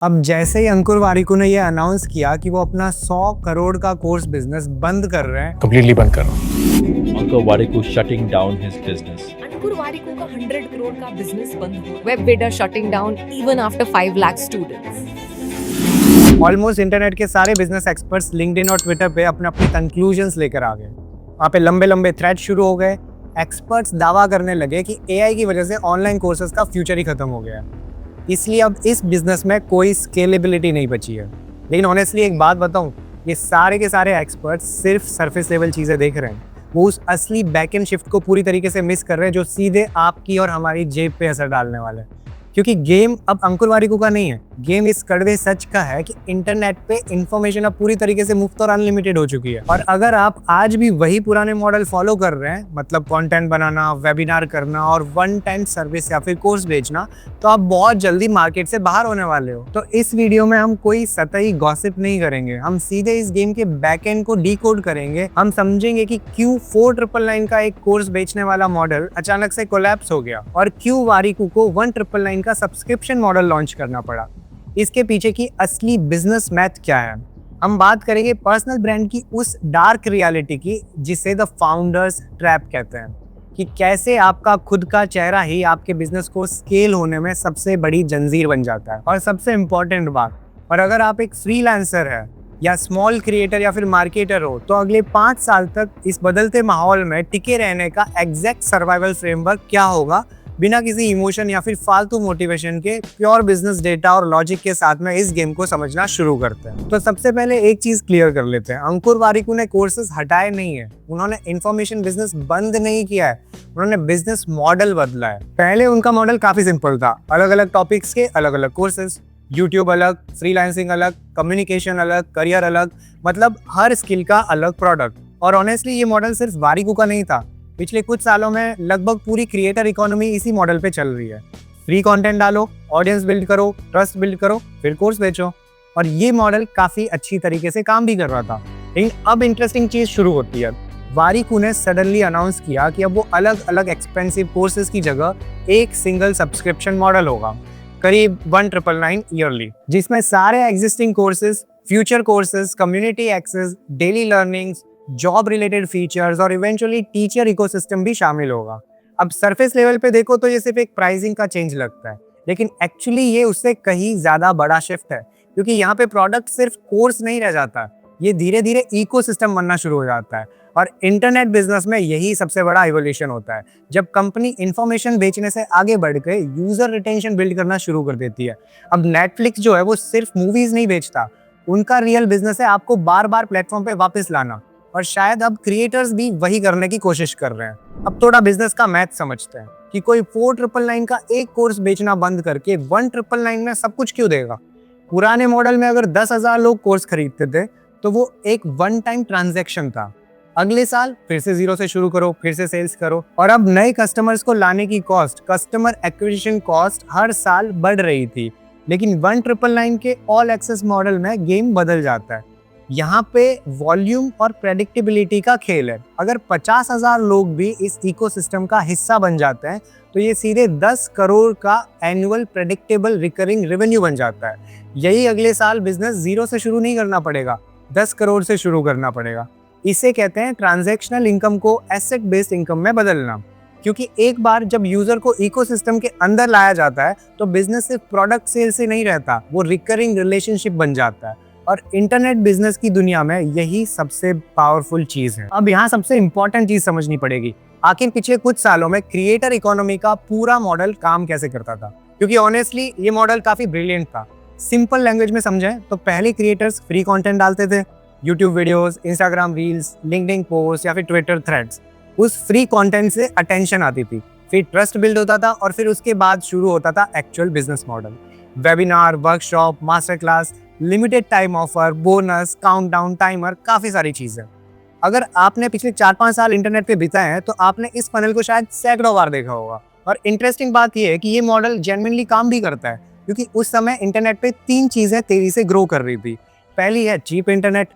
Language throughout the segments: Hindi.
अब जैसे ही अंकुर वारिकू ने ये अनाउंस किया कि वो अपना 100 करोड़ का कोर्स बिजनेस बंद कर रहे हैं, completely बंद कर रहा हूँ। Ankur Warikoo shutting down his business. अंकुर वारिकू का 100 करोड़ का बिजनेस बंद हुआ। Web builder shutting down even after 5 lakh students. Almost internet के सारे बिजनेस एक्सपर्ट्स लिंक्डइन और ट्विटर पे अपने अपने कंक्लूजन्स लेकर आ गए। वहाँ पे लंबे लंबे थ्रेड शुरू हो गए। एक्सपर्ट्स दावा करने लगे कि एआई की वजह से ऑनलाइन कोर्सेज का फ्यूचर ही खत्म हो गया है, इसलिए अब इस बिजनेस में कोई स्केलेबिलिटी नहीं बची है। लेकिन ऑनेस्टली एक बात बताऊं, ये सारे के सारे एक्सपर्ट्स सिर्फ सरफेस लेवल चीज़ें देख रहे हैं। वो उस असली बैकएंड शिफ्ट को पूरी तरीके से मिस कर रहे हैं जो सीधे आपकी और हमारी जेब पे असर डालने वाले हैं। क्योंकि गेम अब अंकुर वारिकू का नहीं है, गेम इस कड़वे सच का है कि इंटरनेट पे इंफॉर्मेशन अब पूरी तरीके से मुफ्त और अनलिमिटेड हो चुकी है। और अगर आप आज भी वही पुराने मॉडल फॉलो कर रहे हैं, मतलब कंटेंट बनाना, वेबिनार करना और वन टाइम सर्विस या फिर कोर्स बेचना, तो आप बहुत जल्दी मार्केट से बाहर होने वाले हो। तो इस वीडियो में हम कोई सतही गॉसिप नहीं करेंगे, हम सीधे इस गेम के बैकएंड को डिकोड करेंगे। हम समझेंगे कि क्यों 4999 का एक कोर्स बेचने वाला मॉडल अचानक से कोलैप्स हो गया और क्यों वारिकू को 1999 का सब्सक्रिप्शन मॉडल लॉन्च करना पड़ा। इसके पीछे की असली बिजनेस मैथ क्या है। हम बात करेंगे पर्सनल ब्रांड की उस डार्क रियलिटी की जिसे द फाउंडर्स ट्रैप कहते हैं, कि कैसे आपका खुद का चेहरा ही आपके बिजनेस को स्केल होने में सबसे बड़ी जंजीर बन जाता है। और सबसे इम्पोर्टेंट बात, और अगर आप एक फ्रीलांसर है या स्मॉल क्रिएटर या फिर मार्केटर हो, तो अगले 5 साल तक इस बदलते माहौल में टिके रहने का एग्जैक्ट सर्वाइवल फ्रेमवर्क क्या होगा, बिना किसी इमोशन या फिर फालतू मोटिवेशन के प्योर बिजनेस डेटा और लॉजिक के साथ में इस गेम को समझना शुरू करते हैं। तो सबसे पहले एक चीज क्लियर कर लेते हैं, अंकुर वारिकू ने कोर्सेज हटाए नहीं है, उन्होंने इंफॉर्मेशन बिजनेस बंद नहीं किया है, उन्होंने बिजनेस मॉडल बदला है। पहले उनका मॉडल काफी सिंपल था, अलग अलग टॉपिक्स के अलग अलग कोर्सेज, यूट्यूब अलग, फ्रीलांसिंग अलग, कम्युनिकेशन अलग, करियर अलग, मतलब हर स्किल का अलग प्रोडक्ट। और ऑनेस्टली ये मॉडल सिर्फ वारिकू का नहीं था, पिछले कुछ सालों में लगभग पूरी क्रिएटर इकोनॉमी इसी मॉडल पे चल रही है। फ्री कंटेंट डालो, ऑडियंस बिल्ड करो, ट्रस्ट बिल्ड करो, फिर कोर्स बेचो। और ये मॉडल काफी अच्छी तरीके से काम भी कर रहा था। लेकिन अब इंटरेस्टिंग चीज शुरू होती है। वारिकू ने सडनली अनाउंस किया कि अब वो अलग अलग एक्सपेंसिव कोर्सेज की जगह एक सिंगल सब्सक्रिप्शन मॉडल होगा, करीब 1999 ईयरली, जिसमें सारे existing courses, future courses, community access, daily learnings, job related features और इवेंचुअली टीचर इकोसिस्टम भी शामिल होगा। अब सरफेस लेवल पे देखो तो ये सिर्फ एक प्राइसिंग का चेंज लगता है, लेकिन एक्चुअली ये उससे कहीं ज्यादा बड़ा शिफ्ट है, क्योंकि यहाँ पे प्रोडक्ट सिर्फ कोर्स नहीं रह जाता, ये धीरे धीरे इकोसिस्टम बनना शुरू हो जाता है। और इंटरनेट बिजनेस में यही सबसे बड़ा इवोल्यूशन होता है, जब कंपनी इंफॉर्मेशन बेचने से आगे बढ़ के यूजर रिटेंशन बिल्ड करना शुरू कर देती है। अब नेटफ्लिक्स जो है वो सिर्फ मूवीज नहीं बेचता, उनका रियल बिजनेस है आपको बार बार प्लेटफॉर्म पे वापस लाना। और शायद अब क्रिएटर्स भी वही करने की कोशिश कर रहे हैं। अब थोड़ा बिजनेस का मैथ समझते हैं कि कोई 4999 का एक कोर्स बेचना बंद करके 1999 में सब कुछ क्यों देगा। पुराने मॉडल में अगर 10,000 लोग कोर्स खरीदते थे तो वो एक वन टाइम ट्रांजैक्शन था। अगले साल फिर से जीरो से शुरू करो, फिर से सेल्स करो। और अब नए कस्टमर्स को लाने की कॉस्ट, कस्टमर एक्विजिशन कॉस्ट हर साल बढ़ रही थी। लेकिन 1999 के ऑल एक्सेस मॉडल में गेम बदल जाता है। यहाँ पे वॉल्यूम और प्रेडिक्टेबिलिटी का खेल है। अगर 50,000 लोग भी इस इकोसिस्टम का हिस्सा बन जाते हैं तो ये सीधे 10 करोड़ का एनुअल प्रेडिक्टेबल रिकरिंग रेवेन्यू बन जाता है। यही अगले साल बिजनेस जीरो से शुरू नहीं करना पड़ेगा, 10 करोड़ से शुरू करना पड़ेगा। इसे कहते हैं ट्रांजैक्शनल इनकम को एसेट बेस्ड इनकम में बदलना। क्योंकि एक बार जब यूजर को इकोसिस्टम के अंदर लाया जाता है तो बिजनेस सिर्फ प्रोडक्ट सेल से नहीं रहता, वो रिकरिंग रिलेशनशिप बन जाता है। और इंटरनेट बिजनेस की दुनिया में यही सबसे पावरफुल चीज है। अब यहाँ सबसे इंपॉर्टेंट चीज समझनी पड़ेगी, आखिर पिछले कुछ सालों में क्रिएटर इकोनॉमी का पूरा मॉडल काम कैसे करता था। क्योंकि ऑनेस्टली ये मॉडल काफी ब्रिलियंट था। सिंपल लैंग्वेज में समझें तो पहले क्रिएटर्स फ्री कंटेंट डालते थे, YouTube videos, Instagram reels, LinkedIn post या फिर ट्विटर थ्रेड्स। उस फ्री कंटेंट से अटेंशन आती थी, फिर ट्रस्ट बिल्ड होता था और फिर उसके बाद शुरू होता था actual business model. Webinar, workshop, master class, limited time offer, bonus, countdown, timer, काफी सारी चीजें। अगर आपने पिछले 4-5 साल इंटरनेट पे बिताए हैं तो आपने इस फनल को शायद सैकड़ों बार देखा होगा। और इंटरेस्टिंग बात यह है कि ये मॉडल जेन्युइनली काम भी करता है, क्योंकि उस समय इंटरनेट पे 3 चीजें तेजी से ग्रो कर रही थी। पहली है चीप इंटरनेट,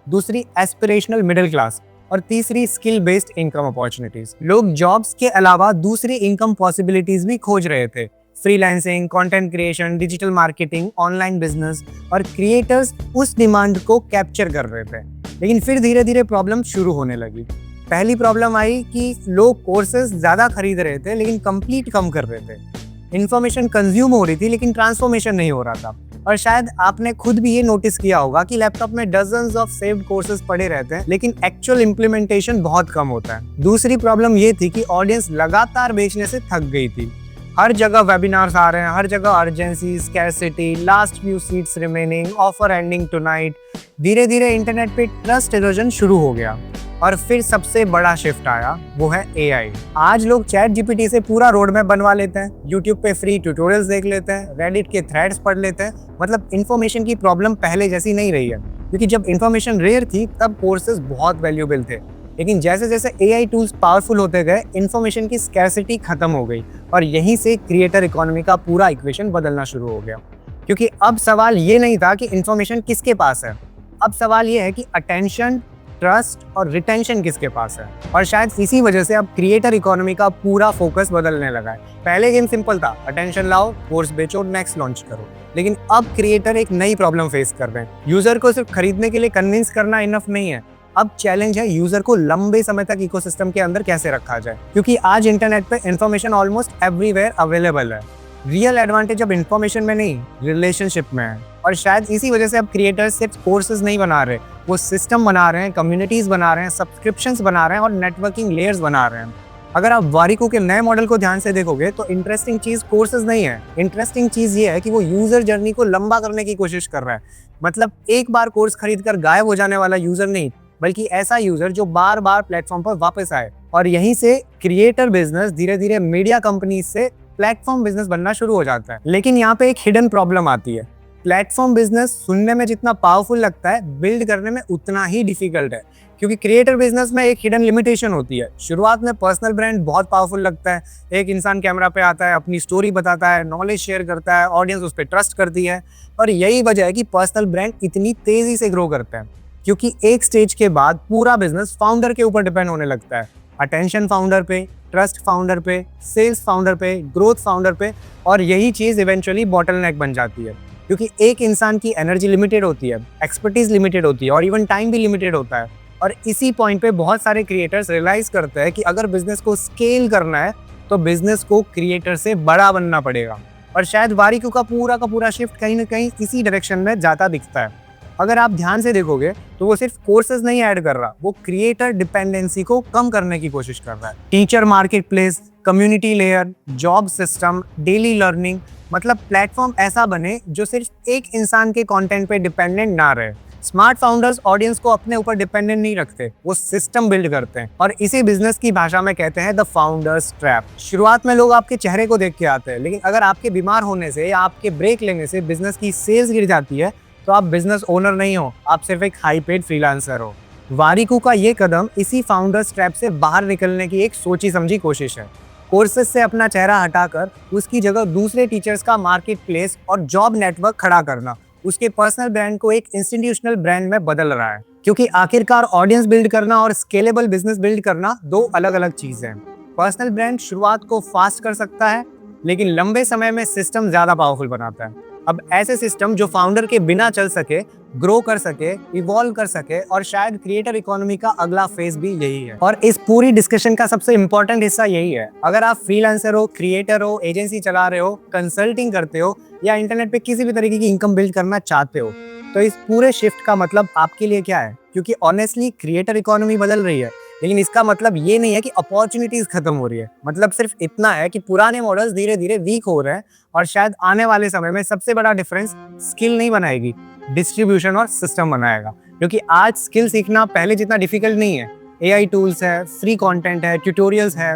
दूसरी एस्पिरेशनल मिडिल क्लास और तीसरी स्किल बेस्ड इनकम अपॉर्चुनिटीज। लोग जॉब्स के अलावा दूसरी इनकम पॉसिबिलिटीज भी खोज रहे थे। Freelancing, content creation, digital marketing, online business और क्रिएटर्स उस डिमांड को कैप्चर कर रहे थे। लेकिन फिर धीरे धीरे प्रॉब्लम शुरू होने लगी। पहली प्रॉब्लम आई कि लोग कोर्सेज ज़्यादा खरीद रहे थे लेकिन कंप्लीट कम कर रहे थे। इन्फॉर्मेशन कंज्यूम हो रही थी लेकिन ट्रांसफॉर्मेशन नहीं हो रहा था। और शायद आपने खुद भी ये नोटिस किया होगा कि लैपटॉप में डजन्स ऑफ सेव्ड कोर्सेज पड़े रहते हैं लेकिन एक्चुअल इम्प्लीमेंटेशन बहुत कम होता है। दूसरी प्रॉब्लम ये थी कि ऑडियंस लगातार बेचने से थक गई थी। हर जगह वेबिनार्स आ रहे हैं, हर जगह urgency, scarcity, last few seats remaining, offer ending tonight. धीरे धीरे इंटरनेट पे ट्रस्ट इरोजन शुरू हो गया। और फिर सबसे बड़ा शिफ्ट आया, वो है एआई। आज लोग चैट जीपीटी से पूरा रोड मैप बनवा लेते हैं, यूट्यूब पे फ्री ट्यूटोरियल्स देख लेते हैं, रेडिट के थ्रेड्स पढ़ लेते हैं। मतलब इन्फॉर्मेशन की प्रॉब्लम पहले जैसी नहीं रही है, क्योंकि जब इन्फॉर्मेशन रेयर थी तब कोर्सेज बहुत वैल्यूएबल थे। लेकिन जैसे जैसे एआई टूल्स पावरफुल होते गए, इन्फॉर्मेशन की स्कैरसिटी खत्म हो गई और यहीं से क्रिएटर इकोनॉमी का पूरा इक्वेशन बदलना शुरू हो गया। क्योंकि अब सवाल ये नहीं था कि इन्फॉर्मेशन किसके पास है, अब सवाल ये है कि अटेंशन, ट्रस्ट और रिटेंशन किसके पास है। और शायद इसी वजह से अब क्रिएटर इकोनॉमी का पूरा फोकस बदलने लगा है। पहले गेम सिंपल था, अटेंशन लाओ, कोर्स बेचो, नेक्स्ट लॉन्च करो। लेकिन अब क्रिएटर एक नई प्रॉब्लम फेस कर रहे हैं। यूजर को सिर्फ खरीदने के लिए कन्विंस करना इनफ नहीं है, अब चैलेंज है यूजर को लंबे समय तक इकोसिस्टम के अंदर कैसे रखा जाए। क्योंकि आज इंटरनेट पे इंफॉर्मेशन ऑलमोस्ट एवरीवेयर अवेलेबल है। रियल एडवांटेज अब इंफॉर्मेशन में नहीं, रिलेशनशिप में है। और शायद इसी वजह से अब क्रिएटर्स सिर्फ कोर्सेज नहीं बना रहे, वो सिस्टम बना रहे हैं, कम्युनिटीज बना रहे हैं, सब्सक्रिप्शंस बना रहे हैं और नेटवर्किंग लेयर्स बना रहे हैं। अगर आप वारिको के नए मॉडल को ध्यान से देखोगे तो इंटरेस्टिंग चीज कोर्सेज नहीं है, इंटरेस्टिंग चीज ये है कि वो यूजर जर्नी को लंबा करने की कोशिश कर रहा है। मतलब एक बार कोर्स खरीद कर गायब हो जाने वाला यूजर नहीं, बल्कि ऐसा यूजर जो बार बार प्लेटफॉर्म पर वापस आए। और यहीं से क्रिएटर बिजनेस धीरे धीरे मीडिया कंपनी से प्लेटफॉर्म बिजनेस बनना शुरू हो जाता है। लेकिन यहाँ पे एक हिडन प्रॉब्लम आती है। प्लेटफॉर्म बिजनेस सुनने में जितना पावरफुल लगता है, बिल्ड करने में उतना ही डिफिकल्ट है। क्योंकि क्रिएटर बिजनेस में एक हिडन लिमिटेशन होती है। शुरुआत में पर्सनल ब्रांड बहुत पावरफुल लगता है। एक इंसान कैमरा पे आता है, अपनी स्टोरी बताता है, नॉलेज शेयर करता है, ऑडियंस उस पर ट्रस्ट करती है। और यही वजह है कि पर्सनल ब्रांड इतनी तेजी से ग्रो करते हैं। क्योंकि एक स्टेज के बाद पूरा बिजनेस फाउंडर के ऊपर डिपेंड होने लगता है। अटेंशन फाउंडर पे, ट्रस्ट फाउंडर पे, सेल्स फाउंडर पे, ग्रोथ फाउंडर पे। और यही चीज इवेंचुअली बॉटलनेक बन जाती है। क्योंकि एक इंसान की एनर्जी लिमिटेड होती है, एक्सपर्टीज लिमिटेड होती है और इवन टाइम भी लिमिटेड होता है। और इसी पॉइंट पे बहुत सारे क्रिएटर्स रियलाइज करते हैं कि अगर बिजनेस को स्केल करना है तो बिजनेस को क्रिएटर से बड़ा बनना पड़ेगा। और शायद वारिको का पूरा शिफ्ट कहीं ना कहीं इसी डायरेक्शन में जाता दिखता है। अगर आप ध्यान से देखोगे तो वो सिर्फ कोर्सेज नहीं ऐड कर रहा, वो क्रिएटर डिपेंडेंसी को कम करने की कोशिश कर रहा है। Teacher market place, community layer, job system, daily learning, मतलब प्लेटफॉर्म ऐसा बने जो सिर्फ एक इंसान के कंटेंट पे डिपेंडेंट ना रहे। स्मार्ट फाउंडर्स ऑडियंस को अपने ऊपर डिपेंडेंट नहीं रखते, वो सिस्टम बिल्ड करते हैं। और इसी बिजनेस की भाषा में कहते हैं द फाउंडर्स ट्रैप। शुरुआत में लोग आपके चेहरे को देख के आते हैं, लेकिन अगर आपके बीमार होने से या आपके ब्रेक लेने से बिजनेस की सेल्स गिर जाती है तो आप बिजनेस ओनर नहीं हो, आप सिर्फ एक हाई पेड फ्रीलांसर हो। वारिको का ये कदम इसी फाउंडर्स ट्रैप से बाहर निकलने की एक सोची समझी कोशिश है। कोर्सेज से अपना चेहरा हटाकर उसकी जगह दूसरे टीचर्स का मार्केट प्लेस और जॉब नेटवर्क खड़ा करना उसके पर्सनल ब्रांड को एक इंस्टीट्यूशनल ब्रांड में बदल रहा है। क्योंकि आखिरकार ऑडियंस बिल्ड करना और स्केलेबल बिजनेस बिल्ड करना दो अलग अलग चीजें हैं। पर्सनल ब्रांड शुरुआत को फास्ट कर सकता है, लेकिन लंबे समय में सिस्टम ज्यादा पावरफुल बनाता है। अब ऐसे सिस्टम जो फाउंडर के बिना चल सके, ग्रो कर सके, इवॉल्व कर सके, और शायद क्रिएटर इकोनॉमी का अगला फेज भी यही है। और इस पूरी डिस्कशन का सबसे इंपॉर्टेंट हिस्सा यही है। अगर आप फ्रीलांसर हो, क्रिएटर हो, एजेंसी चला रहे हो, कंसल्टिंग करते हो या इंटरनेट पे किसी भी तरीके की इनकम बिल्ड करना चाहते हो, तो इस पूरे शिफ्ट का मतलब आपके लिए क्या है? क्योंकि ऑनेस्टली क्रिएटर इकोनॉमी बदल रही है, लेकिन इसका मतलब ये नहीं है कि अपॉर्चुनिटीज खत्म हो रही है। मतलब सिर्फ इतना है कि पुराने मॉडल्स धीरे धीरे वीक हो रहे हैं। और शायद आने वाले समय में सबसे बड़ा डिफरेंस स्किल नहीं बनाएगी, डिस्ट्रीब्यूशन और सिस्टम बनाएगा। क्योंकि आज स्किल सीखना पहले जितना डिफिकल्ट नहीं है। एआई टूल्स है, फ्री कंटेंट है, ट्यूटोरियल्स है,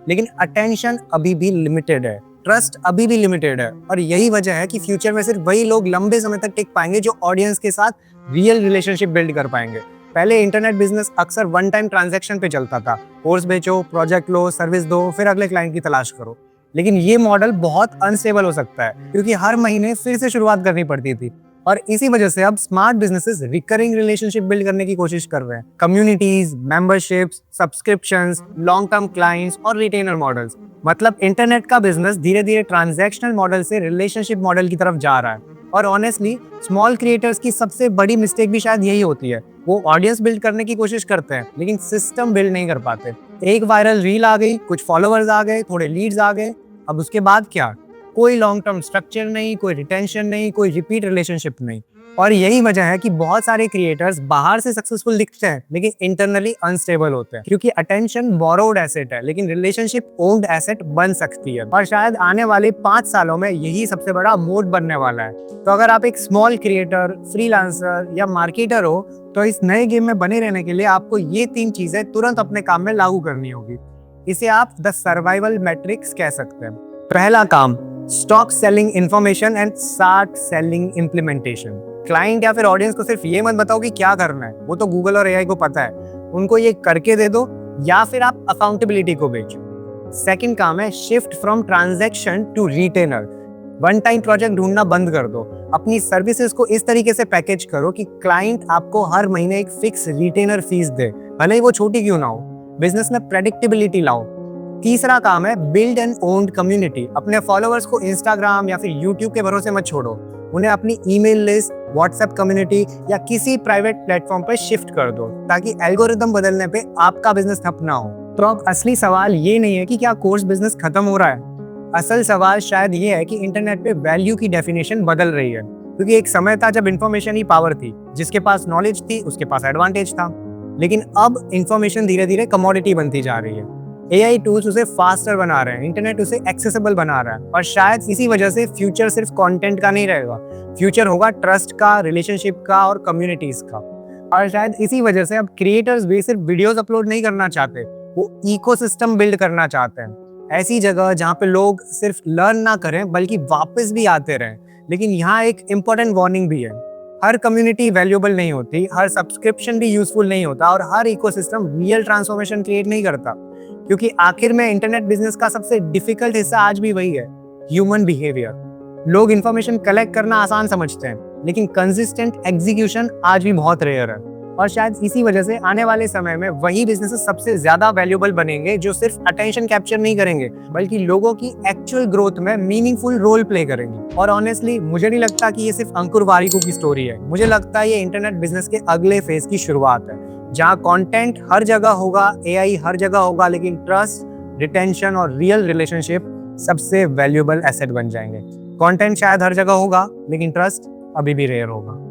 लेकिन अटेंशन अभी भी लिमिटेड है, ट्रस्ट अभी भी लिमिटेड है। और यही वजह है कि फ्यूचर में सिर्फ वही लोग लंबे समय तक टिक पाएंगे जो ऑडियंस के साथ रियल रिलेशनशिप बिल्ड कर पाएंगे। पहले इंटरनेट बिजनेस अक्सर वन टाइम ट्रांजैक्शन पे चलता था। कोर्स बेचो, प्रोजेक्ट लो, सर्विस दो, फिर अगले क्लाइंट की तलाश करो। लेकिन ये मॉडल बहुत अनस्टेबल हो सकता है, क्योंकि हर महीने फिर से शुरुआत करनी पड़ती थी और इसी वजह से अब smart businesses recurring relationship build करने की कोशिश कर रहे हैं। Communities, memberships, subscriptions, long term clients और रिटेनर मॉडल्स। मतलब इंटरनेट का बिजनेस धीरे धीरे ट्रांजैक्शनल मॉडल से रिलेशनशिप मॉडल की तरफ जा रहा है। और ऑनेस्टली स्मॉल क्रिएटर्स की सबसे बड़ी मिस्टेक भी शायद यही होती है। वो ऑडियंस बिल्ड करने की कोशिश करते हैं लेकिन सिस्टम बिल्ड नहीं कर पाते। एक वायरल रील आ गई, कुछ फॉलोअर्स आ गए, थोड़े लीड्स आ गए, अब उसके बाद क्या? कोई लॉन्ग टर्म स्ट्रक्चर नहीं, कोई रिटेंशन नहीं, कोई रिपीट रिलेशनशिप नहीं। और यही वजह है कि बहुत सारे क्रिएटर्स बाहर से सक्सेसफुल दिखते हैं लेकिन इंटरनली अनस्टेबल होते हैं, क्योंकि अटेंशन बोरोड एसेट है लेकिन रिलेशनशिप ओन्ड एसेट बन सकती है। और शायद आने वाले 5 सालों में यही सबसे बड़ा मोड बनने वाला है। तो अगर आप एक स्मॉल क्रिएटर, फ्रीलांसर या मार्केटर हो तो इस नए गेम में बने रहने के लिए आपको ये 3 चीजें तुरंत अपने काम में लागू करनी होगी। इसे आप द सर्वाइवल मैट्रिक्स कह सकते हैं। पहला काम, stock selling information and start selling implementation. Client या फिर ऑडियंस को सिर्फ ये मत बताओ कि क्या करना है, वो तो गूगल और एआई को पता है। उनको ये करके दे दो या फिर आप अकाउंटेबिलिटी को बेचो। सेकंड काम है shift from transaction to retainer. One time project ढूंढना बंद कर दो। अपनी सर्विसेज को इस तरीके से पैकेज करो कि क्लाइंट आपको हर महीने एक फिक्स रिटेनर फीस दे, भले ही वो छोटी क्यों ना हो। बिजनेस में प्रेडिक्टेबिलिटी लाओ। तीसरा काम है बिल्ड एंड ओन्ड कम्युनिटी। अपने फॉलोअर्स को इंस्टाग्राम या फिर यूट्यूब के भरोसे मत छोड़ो, उन्हें अपनी ईमेल लिस्ट, व्हाट्सएप कम्युनिटी या किसी प्राइवेट प्लेटफॉर्म पर शिफ्ट कर दो ताकि एल्गोरिदम बदलने पे आपका बिजनेस ठप ना हो। तो अब असली सवाल ये नहीं है कि क्या कोर्स बिजनेस खत्म हो रहा है। असल सवाल शायद ये है कि इंटरनेट पे वैल्यू की डेफिनेशन बदल रही है, क्योंकि एक समय था जब इंफॉर्मेशन ही पावर थी। जिसके पास नॉलेज थी उसके पास एडवांटेज था, लेकिन अब इंफॉर्मेशन धीरे धीरे कमोडिटी बनती जा रही है। एआई टूल्स उसे फास्टर बना रहे हैं, इंटरनेट उसे एक्सेसिबल बना रहा है। और शायद इसी वजह से फ्यूचर सिर्फ कंटेंट का नहीं रहेगा, फ्यूचर होगा ट्रस्ट का, रिलेशनशिप का और कम्युनिटीज का। और शायद इसी वजह से अब क्रिएटर्स भी सिर्फ वीडियोस अपलोड नहीं करना चाहते, वो इकोसिस्टम बिल्ड करना चाहते हैं। ऐसी जगह जहाँ पे लोग सिर्फ लर्न ना करें बल्कि वापस भी आते रहें। लेकिन यहाँ एक इम्पोर्टेंट वार्निंग भी है, हर कम्युनिटी वैल्यूएबल नहीं होती, हर सब्सक्रिप्शन भी यूजफुल नहीं होता और हर इकोसिस्टम रियल ट्रांसफॉर्मेशन क्रिएट नहीं करता। क्योंकि आखिर में इंटरनेट बिजनेस का सबसे डिफिकल्ट हिस्सा आज भी वही है, ह्यूमन बिहेवियर। लोग इंफॉर्मेशन कलेक्ट करना आसान समझते हैं लेकिन कंसिस्टेंट एग्जीक्यूशन आज भी बहुत रेयर है। और शायद इसी वजह से आने वाले समय में वही बिजनेसेस सबसे ज्यादा वैल्यूएबल बनेंगे जो सिर्फ अटेंशन कैप्चर नहीं करेंगे बल्कि लोगों की एक्चुअल ग्रोथ में मीनिंगफुल रोल प्ले करेंगे। और ऑनेस्टली मुझे नहीं लगता कि ये सिर्फ अंकुर वारिकू की स्टोरी है, मुझे लगता है ये इंटरनेट बिजनेस के अगले फेज की शुरुआत है, जहाँ कंटेंट हर जगह होगा, एआई हर जगह होगा, लेकिन ट्रस्ट, रिटेंशन और रियल रिलेशनशिप सबसे वैल्यूएबल एसेट बन जाएंगे। कंटेंट शायद हर जगह होगा लेकिन ट्रस्ट अभी भी रेयर होगा।